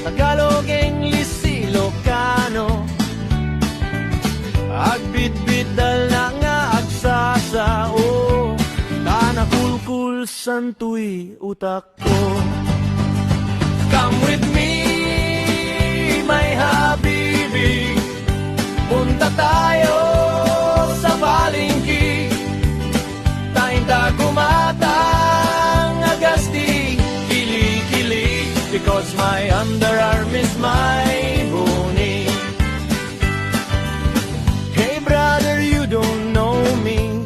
Tagalog, English, Ilocano, agbit-bit dal na nga agsasao, tanakulkul santuy utak ko. Come with me, my habibi, punta tayo sa palengke, tainta kumatang agasti, kili-kili, because my underarm is my boni. Hey brother, you don't know me,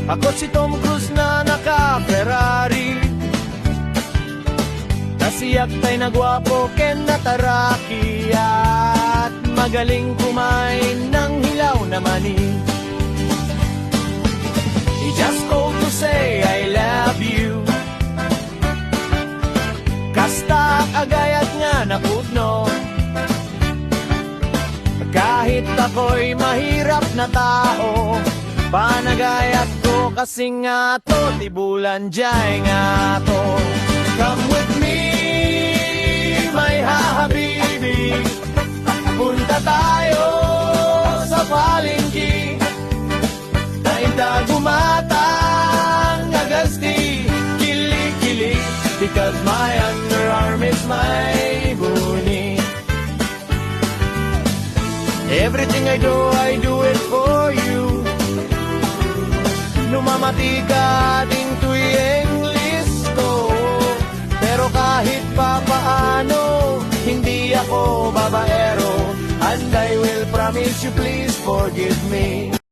ako si Tom Cruise na naka-Ferrari, nasiyak tay na gwapo ken nataraki, at magaling kumain ng hilaw na mani. He just called to say I love you, kasta agayat nga napudno, kahit ako'y mahirap na tao, panagayat ko kasi nga to, tibulan jay nga to. Come with me, my habibi, punta tayo sa palengke, tainta gumatang agasti, kili-kili, because my underarm is my boni. Everything I do it for you. Numamati ka din to'y English ko, pero kahit pa paano, hindi ako babaero, and I will promise you please forgive me.